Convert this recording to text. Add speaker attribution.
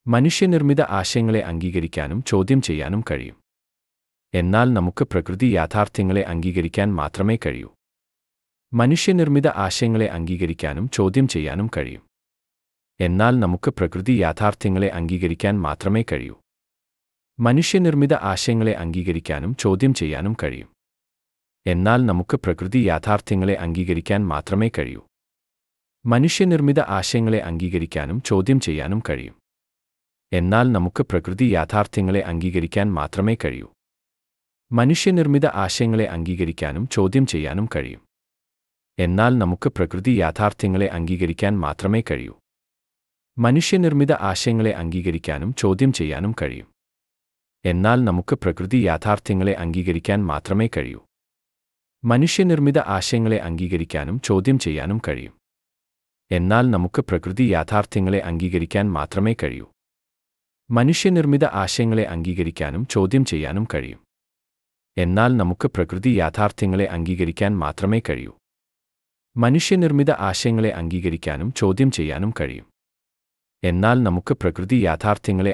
Speaker 1: മനുഷ്യനിർമ്മിത ആശയങ്ങളെ അംഗീകരിക്കാനും ചോദ്യം ചെയ്യാനും കഴിയും. എന്നാൽ നമുക്ക് പ്രകൃതി യാഥാർത്ഥ്യങ്ങളെ അംഗീകരിക്കാൻ മാത്രമേ കഴിയൂ. മനുഷ്യനിർമ്മിത ആശയങ്ങളെ അംഗീകരിക്കാനും ചോദ്യം ചെയ്യാനും കഴിയും. എന്നാൽ നമുക്ക് പ്രകൃതി യാഥാർത്ഥ്യങ്ങളെ അംഗീകരിക്കാൻ മാത്രമേ കഴിയൂ. മനുഷ്യനിർമ്മിത ആശയങ്ങളെ അംഗീകരിക്കാനും ചോദ്യം ചെയ്യാനും കഴിയും. എന്നാൽ നമുക്ക് പ്രകൃതി യാഥാർത്ഥ്യങ്ങളെ അംഗീകരിക്കാൻ മാത്രമേ കഴിയൂ. മനുഷ്യനിർമ്മിത ആശയങ്ങളെ അംഗീകരിക്കാനും ചോദ്യം ചെയ്യാനും കഴിയും. എന്നാൽ നമുക്ക് പ്രകൃതി യാഥാർത്ഥ്യങ്ങളെ അംഗീകരിക്കാൻ മാത്രമേ കഴിയൂ. മനുഷ്യനിർമ്മിത ആശയങ്ങളെ അംഗീകരിക്കാനും ചോദ്യം ചെയ്യാനും കഴിയും. എന്നാൽ നമുക്ക് പ്രകൃതി യാഥാർത്ഥ്യങ്ങളെ അംഗീകരിക്കാൻ മാത്രമേ കഴിയൂ. മനുഷ്യനിർമ്മിത ആശയങ്ങളെ അംഗീകരിക്കാനും ചോദ്യം ചെയ്യാനും കഴിയും. എന്നാൽ നമുക്ക് പ്രകൃതി യാഥാർത്ഥ്യങ്ങളെ അംഗീകരിക്കാൻ മാത്രമേ കഴിയൂ. മനുഷ്യനിർമ്മിത ആശയങ്ങളെ അംഗീകരിക്കാനും ചോദ്യം ചെയ്യാനും കഴിയും. എന്നാൽ നമുക്ക് പ്രകൃതി യാഥാർത്ഥ്യങ്ങളെ അംഗീകരിക്കാൻ മാത്രമേ കഴിയൂ. മനുഷ്യനിർമ്മിത ആശയങ്ങളെ അംഗീകരിക്കാനും ചോദ്യം ചെയ്യാനും കഴിയും. എന്നാൽ നമുക്ക് പ്രകൃതി യാഥാർത്ഥ്യങ്ങളെ അംഗീകരിക്കാൻ മാത്രമേ കഴിയൂ. മനുഷ്യനിർമ്മിത ആശയങ്ങളെ അംഗീകരിക്കാനും ചോദ്യം ചെയ്യാനും കഴിയും. എന്നാൽ നമുക്ക് പ്രകൃതി യാഥാർത്ഥ്യങ്ങളെ